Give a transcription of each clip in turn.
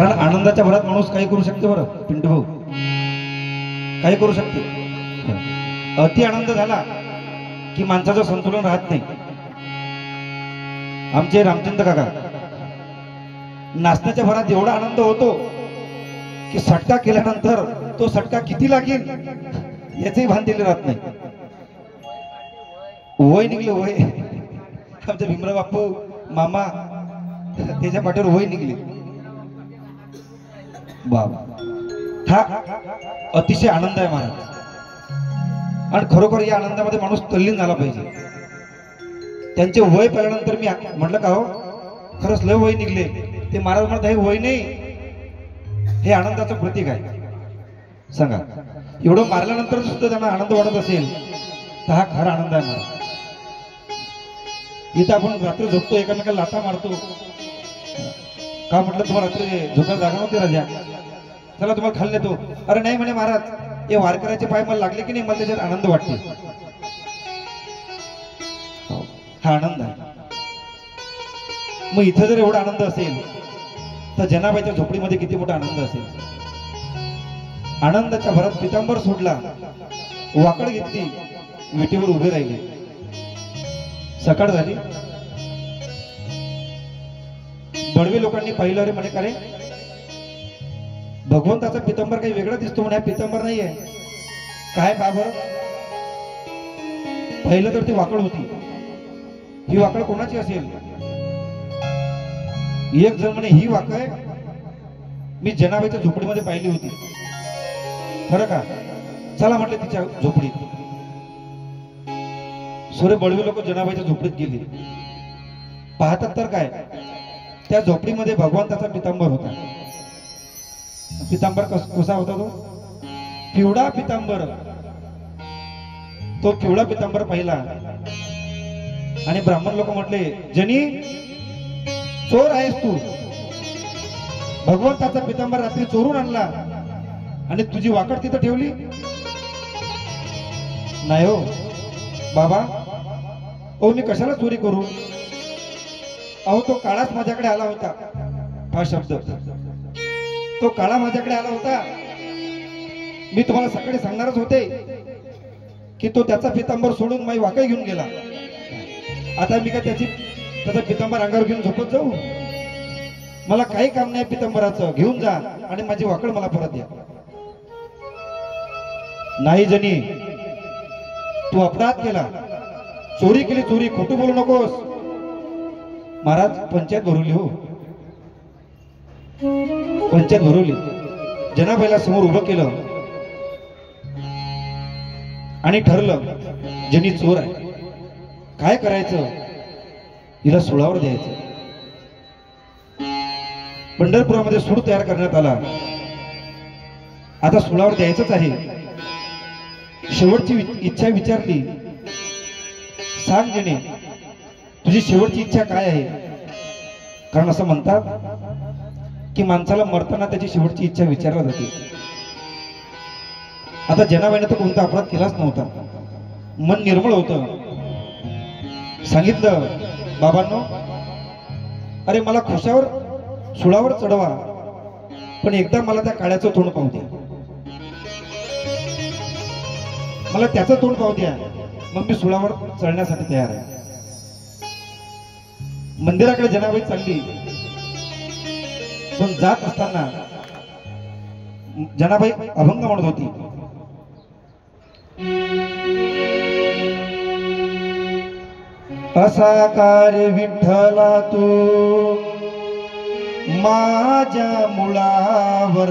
कारण आनंदाच्या भरात माणूस काही करू शकते बरं पिंटू भाऊ, काही करू शकते. अति आनंद झाला की माणसाचं संतुलन राहत नाही. आमचे रामचंद्र काका नाचण्याच्या भरात एवढा आनंद होतो की सटका केल्यानंतर तो सटका किती लागेल याचंही भान दिले राहत नाही. वय निघले वय, आमचे भीमराव बापू मामा त्याच्या पाठीवर वय निघले. बाबा हा अतिशय आनंद आहे महाराज. आणि खरोखर या आनंदामध्ये माणूस तल्लीन झाला पाहिजे. त्यांचे वय पाहिल्यानंतर मी म्हटलं का हो खरंच लय वय निघले. ते महाराज म्हणत हे वय नाही, हे आनंदाचं प्रतीक आहे. सांगा एवढं मारल्यानंतर सुद्धा त्यांना आनंद वाटत असेल तर हा खरा आनंद आहे महाराज. इथं आपण रात्री झोपतो एकामेकाला लाथा मारतो का म्हटलं तुम्हाला रात्री झोपायला जागा नव्हती राजा, चला तुम्हाला खाली नेतो. अरे नाही म्हणे महाराज, हे वारकऱ्याचे पाय मला लागले की नाही मला त्याच्यात आनंद वाटते. हा आनंद आहे. मग इथं जर एवढा आनंद असेल तर जनाबाईच्या झोपडीमध्ये किती मोठा आनंद असेल. आनंदाच्या भरात पितांबर सोडला, वाकड घेतली, विटेवर उभे राहिले. सकाळ झाली. बडवे लोकांनी पाहिलं, अरे म्हणे का रे भगवंताचा पितांबर काही वेगळा दिसतो म्हणे, पितांबर नाहीये काय बाबर. पहिलं तर ती वाकड होती. ही वाकड कोणाची असेल. एक जण म्हणे ही वाकड मी जनाबाईच्या झोपडीमध्ये पाहिली होती. खरं का, चला म्हटले तिच्या झोपडीत. सोरे बडवे लोक जनाबाईच्या झोपडीत गेले. पाहतात तर काय, त्या झोपडीमध्ये भगवंताचा पितांबर होता. पितांबर कसा होता तो, पिवळा पितांबर. तो पिवळा पितांबर पाहिला आणि ब्राह्मण लोक म्हटले, जनी चोर आहेस तू, भगवंताचा पितांबर रात्री चोरून आणला आणि तुझी वाकड तिथं ठेवली. नाही हो बाबा, ओ मी कशाला चोरी करू. अहो तो काळाच माझ्याकडे आला होता. हा शब्द, तो काळा माझ्याकडे आला होता. मी तुम्हाला सकाळी सांगणारच होते की तो त्याचा पितांबर सोडून माझी वाकड घेऊन गेला. आता मी काय त्याचा पितांबर अंगावर घेऊन झोपत जाऊ. मला काही काम नाही पितांबराचं, घेऊन जा आणि माझी वाकड मला परत द्या. नाही जनी, तू अपराध केला, चोरी केली, चोरी, खोटं बोलू नकोस. महाराज पंचायत भरवली. हो पंचायत भरवली. जनाबाईला समोर उभं केलं आणि ठरलं जनी चोर आहे, काय करायचं, हिला सुळावर द्यायचं. पंढरपुरामध्ये सूड तयार करण्यात आला. आता सुळावर द्यायचंच आहे. शेवटची इच्छा विचारली, सांग जने तुझी शेवटची इच्छा काय आहे. कारण असं म्हणतात की माणसाला मरताना त्याची शेवटची इच्छा विचारली जाते. आता जनाबाईने तर कोणता अपराध केलाच नव्हता, मन निर्मळ होतं. सांगितलं, बाबांनो अरे मला खुशावर सुळावर चढवा, पण एकदा मला त्या काळ्याचं तोंड पाहू द्या. मला त्याचं तोंड पाहू द्या, मग मी सुळावर चढण्यासाठी तयार आहे. मंदिराकडे जनाबाई चालली, पण जात असताना जनाबाई अभंग म्हणत होती. असा कार्य विठ्ठला तू माझ्या मुळावर,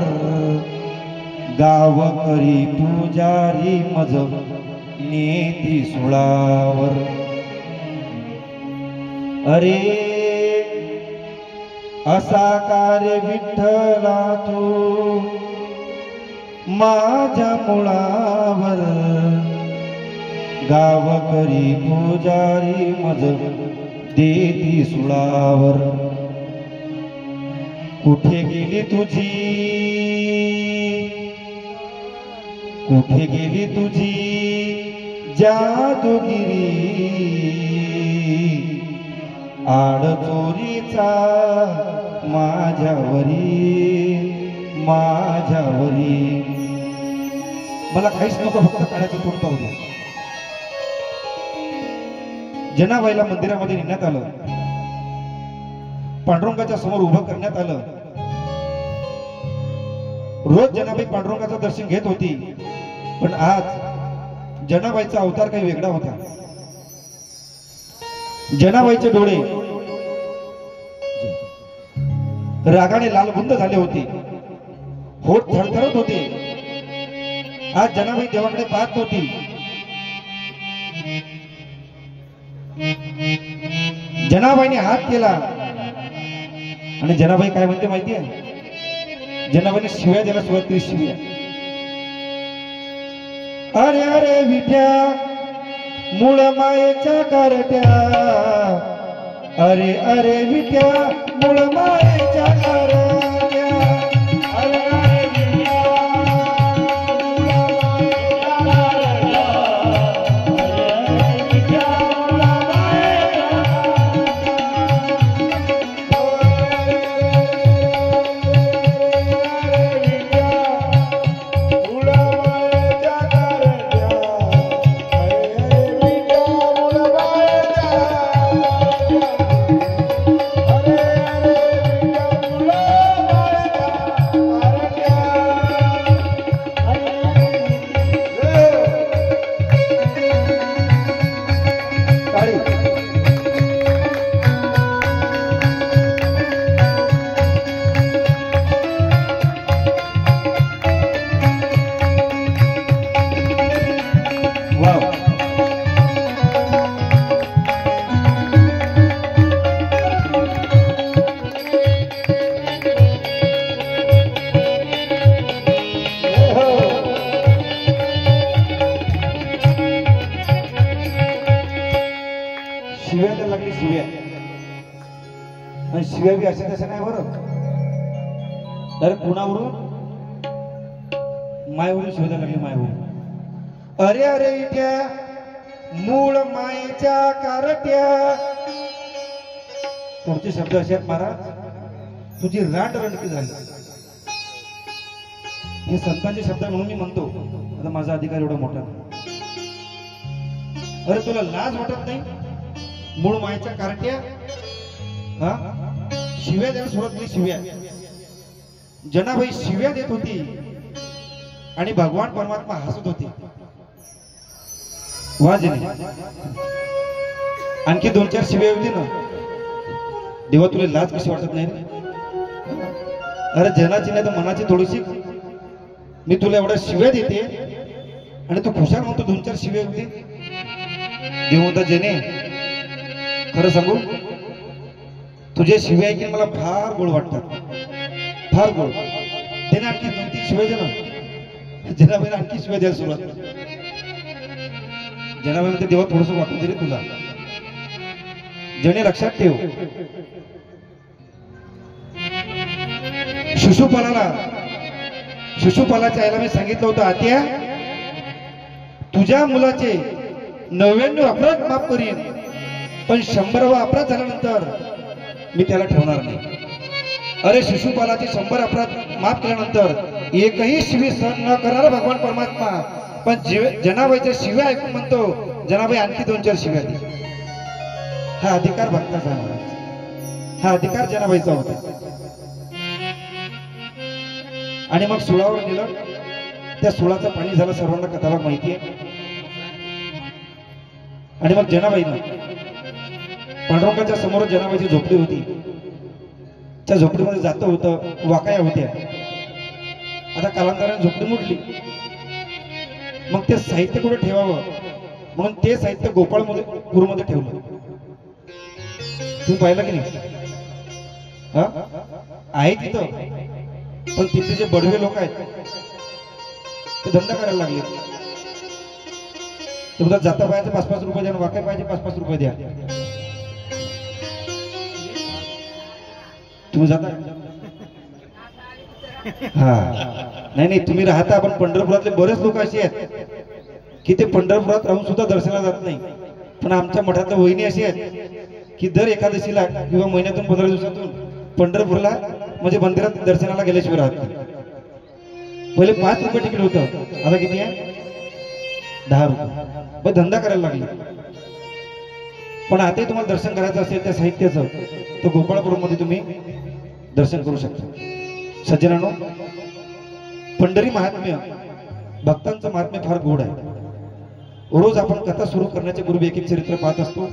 गावकरी पुजारी मज नेती सुळावर. अरे असा कार्य विठ्ठला तू माझ्या मुळावर, गावकरी पुजारी मज देती सुळावर. कुठे गेली तुझी, कुठे गेली तुझी जादूगिरी, आड चोरीचा माझ्यावरी. माझ्यावरी. मला काहीच नको, फक्त काळ्याचं तोंड पाहू दे. जनाबाईला मंदिरामध्ये नेण्यात आलं, पांडुरंगाच्या समोर उभं करण्यात आलं. रोज जनाबाई पांडुरंगाचं दर्शन घेत होती, पण आज जनाबाईचा अवतार काही वेगळा होता. जनाबाईचे डोळे रागाने लालबुंद झाले होते, होठ थरथरत होते. आज जनाबाई देवाकडे पाहत होती. जनाबाईने हात केला आणि जनाबाई काय म्हणते माहितीये? जनाबाईने शिव्या द्यायला सुरुवात केली. शिव्या, अरे अरे विठ्या मूळ मायेच्या कारट्या, अरे अरे विठ्या मूळ मायेच्या कारट्या, अरे अरे विठ्या लागली. शिव्या आणि शिव्या बी अशा तशा नाही बरं, तर कुणावरून? मायवरून शिव्या लागली. मायवरून, अरे अरे इट्या मूळ मायेच्या कारट्या. पुढचे शब्द असे आहेत, महाराज तुझी राट रणकी झाली. हे संतांचे शब्द म्हणून मी म्हणतो. आता माझा अधिकार एवढा मोठा नाही. अरे तुला लाज वाटत नाही? मूळ मायेच्या कारट्या, हा शिव्या द्यायला सुरुवात केली. शिव्या, जनाबाई शिव्या देत होती आणि भगवान परमात्मा हसत होते. वाजने आणखी 2-4 शिव्या होती ना. देवा तुला लाज कशी वाटत नाही? अरे जनाची नाही तर मनाची थोडीशी. मी तुला एवढ्या शिव्या देते आणि तू खुशाल म्हणतो 2-4 शिव्या होती. देव म्हणता, जने खरं सांगू, तुझे शिव्या ऐकून मला फार गोड वाटतात, फार गोड. त्याने आणखी 2-3 शिव्या दे ना. जनाबाईने आणखी शिव्या द्यायला सुरुवात. जनाबाई म्हणते, देवा थोडस वाटून दे रे तुला. जने लक्षात ठेव, शिशुपालाच्या आईला मी सांगितलं होतं, आत्या तुझ्या मुलाचे 99 अपराध माफ करीन, पण 100वा अपराध झाल्यानंतर मी त्याला ठेवणार नाही. अरे शिशुपालाचे 100 अपराध माफ केल्यानंतर एकही शिवी सहन न करणारा भगवान परमात्मा, पण जनाबाईच्या शिव्या ऐकून म्हणतो, जनाबाई आणखी 2-4 शिव्या दे. हा अधिकार भक्ताचा, हा अधिकार जनाबाईचा होता. आणि मग सुळावर नेलं. त्या सुळाचं पाणी झालं, सर्वांना कथाभाग माहिती आहे. आणि मग जनाबाईनं पांडुरंगाच्या समोर जनाबाईची झोपडी होती. त्या झोपडीमध्ये जातं होतं, वाकाया होत्या. आता कालांतराने झोपडी मोडली. मग ते साहित्य कुठे ठेवावं म्हणून ते साहित्य गोपाळपूरमध्ये ठेवलं. तुम्ही पाहिलं की नाही? हा आहे तिथं, पण तिथे जे बडवे लोक आहेत ते धंदा करायला लागले. तुमचा जाता पाहिजे 5-5 रुपये द्या, वाकाय पाहिजे 5-5 रुपये द्या. तुम्ही जाता? हा नाही नाही, तुम्ही राहता, पण पंढरपुरातले बरेच लोक असे आहेत की ते पंढरपुरात राहून सुद्धा दर्शनाला जात नाही. पण आमच्या मठातल्या वहिनी अशी आहेत की दर एकादशीला किंवा महिन्यातून 15 दिवसातून पंढरपूरला म्हणजे मंदिरात दर्शनाला गेल्याशिवाय राहत नाही. पहिले 5 रुपये तिकीट होतं, आता किती आहे? 10 रुपये. मग धंदा करायला लागले. पण आताही तुम्हाला दर्शन करायचं असेल त्या साहित्याचं तर गोपाळपूरमध्ये तुम्ही दर्शन करू शकता. सज्जनांनो, पंढरी महात्म्य, भक्तांचं महात्म्य फार गोड आहे. रोज आपण कथा सुरू करण्याच्या पूर्वी एक एक चरित्र पाहत असतो.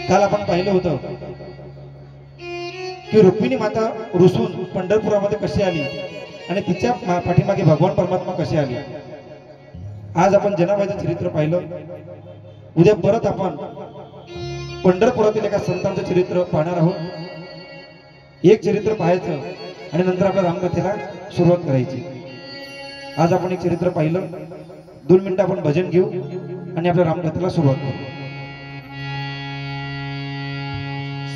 काल आपण पाहिलं होतं की रुक्मिणी माता रुसून पंढरपुरामध्ये कशी आली आणि तिच्या पाठीमागे भगवान परमात्मा कसे आले. आज आपण जनाबाईचं चरित्र पाहिलं. उद्या परत आपण पंढरपुरातील एका संतांचं चरित्र पाहणार आहोत. एक चरित्र पाहायचं आणि नंतर आपल्या रामकथेला सुरुवात करायची. आज आपण एक चरित्र पाहिलं. 2 मिनिटं आपण भजन घेऊ आणि आपल्या रामकथेला सुरुवात करू.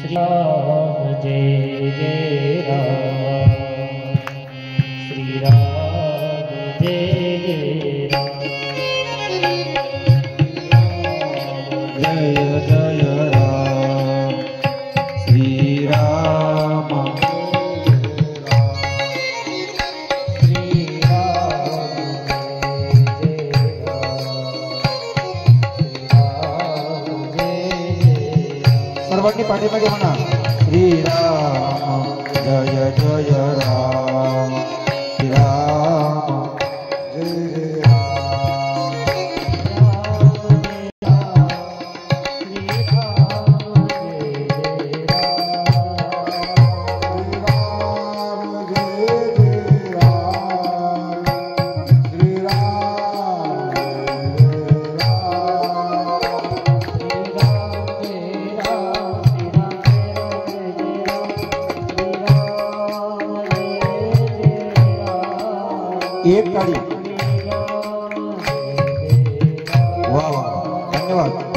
श्री राम जय जय राम, श्री राम जय जय राम, जय जय राम, श्री राम सर्वांनी पाठीमागे म्हणा. श्रीराम जय जय राम, श्रीराम जय जय एक ताड़ी. वाह वाह, धन्यवाद.